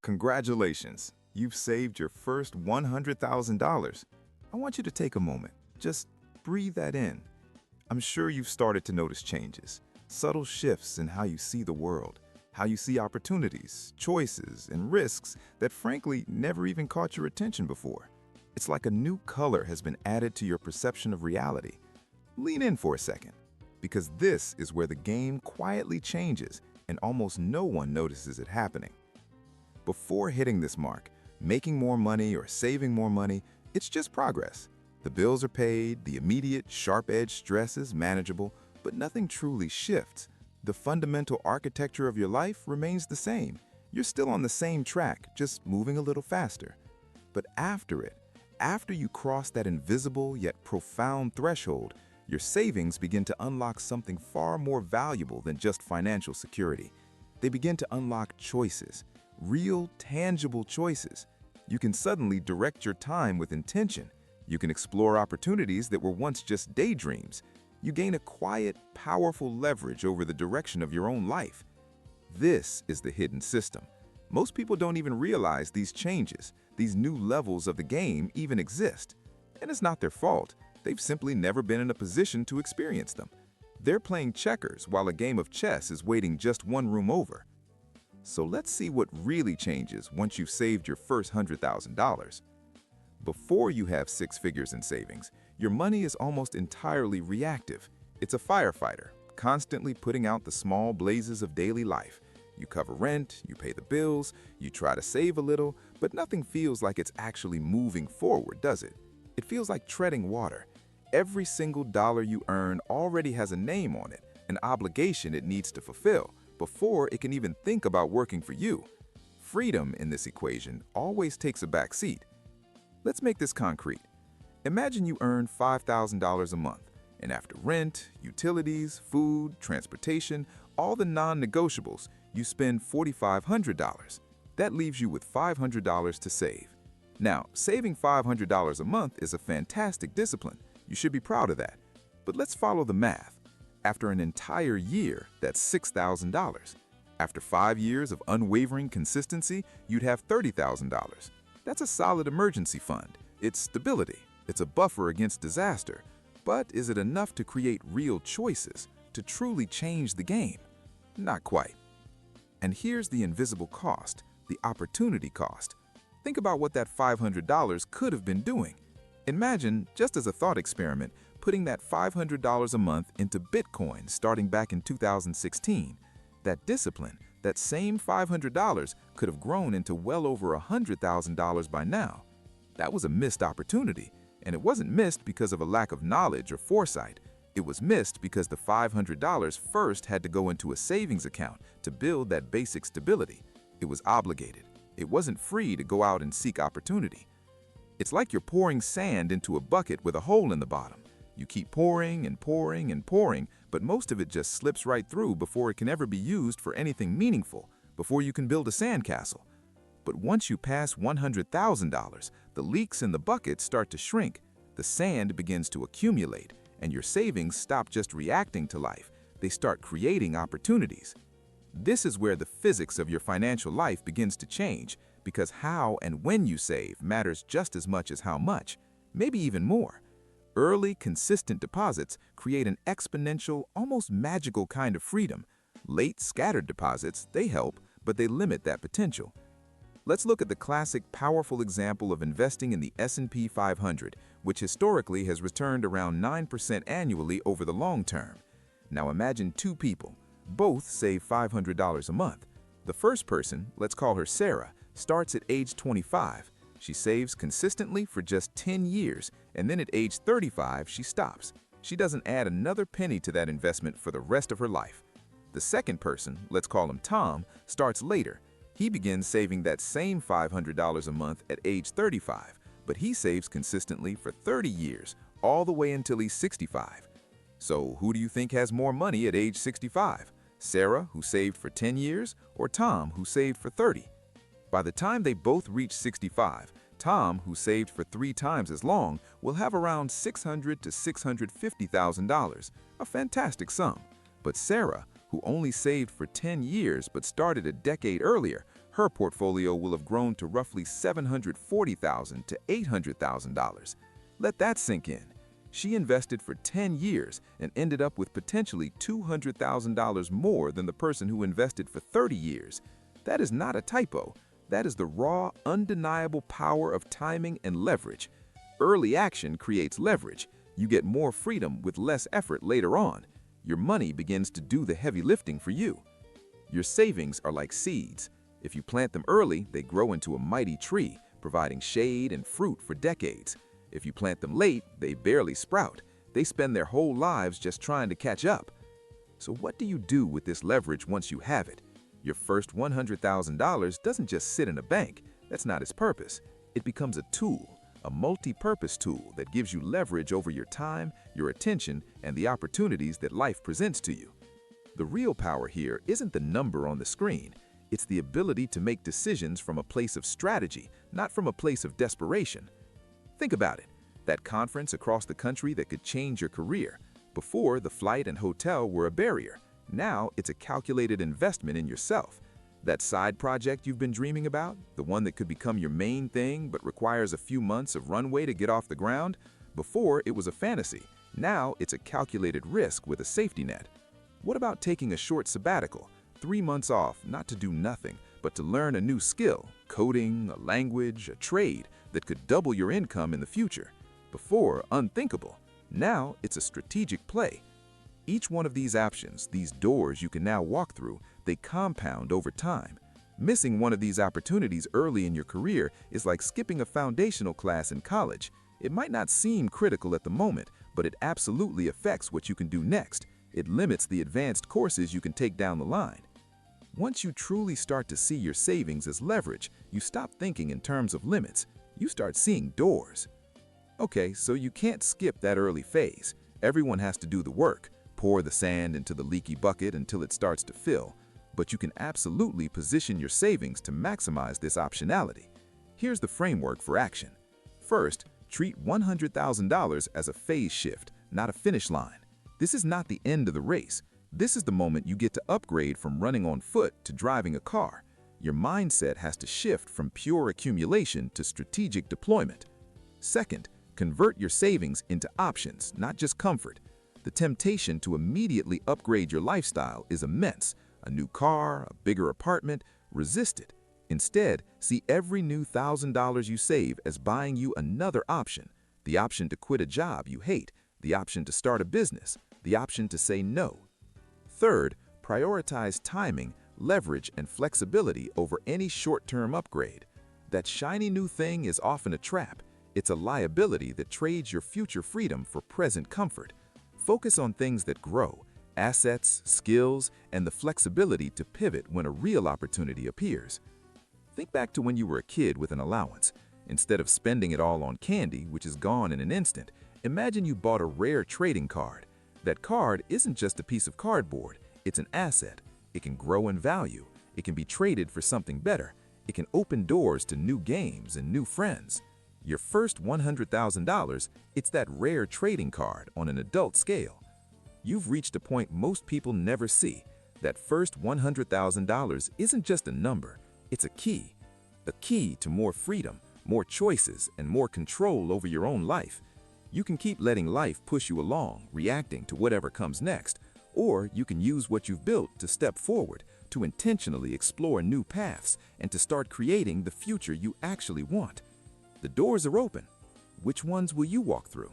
Congratulations! You've saved your first $100,000. I want you to take a moment. Just breathe that in. I'm sure you've started to notice changes, subtle shifts in how you see the world, how you see opportunities, choices, and risks that frankly never even caught your attention before. It's like a new color has been added to your perception of reality. Lean in for a second, because this is where the game quietly changes and almost no one notices it happening. Before hitting this mark, making more money or saving more money, it's just progress. The bills are paid, the immediate, sharp-edged stress is manageable, but nothing truly shifts. The fundamental architecture of your life remains the same. You're still on the same track, just moving a little faster. But after you cross that invisible yet profound threshold, your savings begin to unlock something far more valuable than just financial security. They begin to unlock choices. Real, tangible choices. You can suddenly direct your time with intention. You can explore opportunities that were once just daydreams. You gain a quiet, powerful leverage over the direction of your own life. This is the hidden system. Most people don't even realize these changes, these new levels of the game even exist. And it's not their fault. They've simply never been in a position to experience them. They're playing checkers while a game of chess is waiting just one room over. So let's see what really changes once you've saved your first $100,000. Before you have six figures in savings, your money is almost entirely reactive. It's a firefighter, constantly putting out the small blazes of daily life. You cover rent, you pay the bills, you try to save a little, but nothing feels like it's actually moving forward, does it? It feels like treading water. Every single dollar you earn already has a name on it, an obligation it needs to fulfill, before it can even think about working for you. Freedom in this equation always takes a back seat. Let's make this concrete. Imagine you earn $5,000 a month, and after rent, utilities, food, transportation, all the non-negotiables, you spend $4,500. That leaves you with $500 to save. Now, saving $500 a month is a fantastic discipline. You should be proud of that. But let's follow the math. After an entire year, that's $6,000. After 5 years of unwavering consistency, you'd have $30,000. That's a solid emergency fund. It's stability. It's a buffer against disaster. But is it enough to create real choices, to truly change the game? Not quite. And here's the invisible cost, the opportunity cost. Think about what that $500 could have been doing. Imagine, just as a thought experiment, putting that $500 a month into Bitcoin starting back in 2016. That discipline, that same $500 could have grown into well over $100,000 by now. That was a missed opportunity, and it wasn't missed because of a lack of knowledge or foresight. It was missed because the $500 first had to go into a savings account to build that basic stability. It was obligated. It wasn't free to go out and seek opportunity. It's like you're pouring sand into a bucket with a hole in the bottom. You keep pouring and pouring and pouring, but most of it just slips right through before it can ever be used for anything meaningful, before you can build a sandcastle. But once you pass $100,000, the leaks in the bucket start to shrink, the sand begins to accumulate, and your savings stop just reacting to life. They start creating opportunities. This is where the physics of your financial life begins to change, because how and when you save matters just as much as how much, maybe even more. Early, consistent deposits create an exponential, almost magical kind of freedom. Late, scattered deposits, they help, but they limit that potential. Let's look at the classic, powerful example of investing in the S&P 500, which historically has returned around 9% annually over the long term. Now imagine two people. Both save $500 a month. The first person, let's call her Sarah, starts at age 25. She saves consistently for just 10 years, and then at age 35, she stops. She doesn't add another penny to that investment for the rest of her life. The second person, let's call him Tom, starts later. He begins saving that same $500 a month at age 35, but he saves consistently for 30 years, all the way until he's 65. So who do you think has more money at age 65? Sarah, who saved for 10 years, or Tom, who saved for 30? By the time they both reach 65, Tom, who saved for 3 times as long, will have around $600,000 to $650,000, a fantastic sum. But Sarah, who only saved for 10 years but started a decade earlier, her portfolio will have grown to roughly $740,000 to $800,000. Let that sink in. She invested for 10 years and ended up with potentially $200,000 more than the person who invested for 30 years. That is not a typo. That is the raw, undeniable power of timing and leverage. Early action creates leverage. You get more freedom with less effort later on. Your money begins to do the heavy lifting for you. Your savings are like seeds. If you plant them early, they grow into a mighty tree, providing shade and fruit for decades. If you plant them late, they barely sprout. They spend their whole lives just trying to catch up. So what do you do with this leverage once you have it? Your first $100,000 doesn't just sit in a bank. That's not its purpose. It becomes a tool, a multi-purpose tool that gives you leverage over your time, your attention, and the opportunities that life presents to you. The real power here isn't the number on the screen. It's the ability to make decisions from a place of strategy, not from a place of desperation. Think about it. That conference across the country that could change your career. Before, the flight and hotel were a barrier. Now, it's a calculated investment in yourself. That side project you've been dreaming about, the one that could become your main thing but requires a few months of runway to get off the ground, before it was a fantasy. Now, it's a calculated risk with a safety net. What about taking a short sabbatical, 3 months off, not to do nothing, but to learn a new skill, coding, a language, a trade that could double your income in the future? Before, unthinkable. Now, it's a strategic play. Each one of these options, these doors you can now walk through, they compound over time. Missing one of these opportunities early in your career is like skipping a foundational class in college. It might not seem critical at the moment, but it absolutely affects what you can do next. It limits the advanced courses you can take down the line. Once you truly start to see your savings as leverage, you stop thinking in terms of limits. You start seeing doors. Okay, so you can't skip that early phase. Everyone has to do the work. Pour the sand into the leaky bucket until it starts to fill. But you can absolutely position your savings to maximize this optionality. Here's the framework for action. First, treat $100,000 as a phase shift, not a finish line. This is not the end of the race. This is the moment you get to upgrade from running on foot to driving a car. Your mindset has to shift from pure accumulation to strategic deployment. Second, convert your savings into options, not just comfort. The temptation to immediately upgrade your lifestyle is immense. A new car, a bigger apartment, resist it. Instead, see every new $1,000 you save as buying you another option. The option to quit a job you hate, the option to start a business, the option to say no. Third, prioritize timing, leverage, and flexibility over any short-term upgrade. That shiny new thing is often a trap. It's a liability that trades your future freedom for present comfort. Focus on things that grow, assets, skills, and the flexibility to pivot when a real opportunity appears. Think back to when you were a kid with an allowance. Instead of spending it all on candy, which is gone in an instant, imagine you bought a rare trading card. That card isn't just a piece of cardboard, it's an asset. It can grow in value. It can be traded for something better. It can open doors to new games and new friends. Your first $100,000, it's that rare trading card on an adult scale. You've reached a point most people never see. That first $100,000 isn't just a number, it's a key to more freedom, more choices, and more control over your own life. You can keep letting life push you along, reacting to whatever comes next, or you can use what you've built to step forward, to intentionally explore new paths, and to start creating the future you actually want. The doors are open. Which ones will you walk through?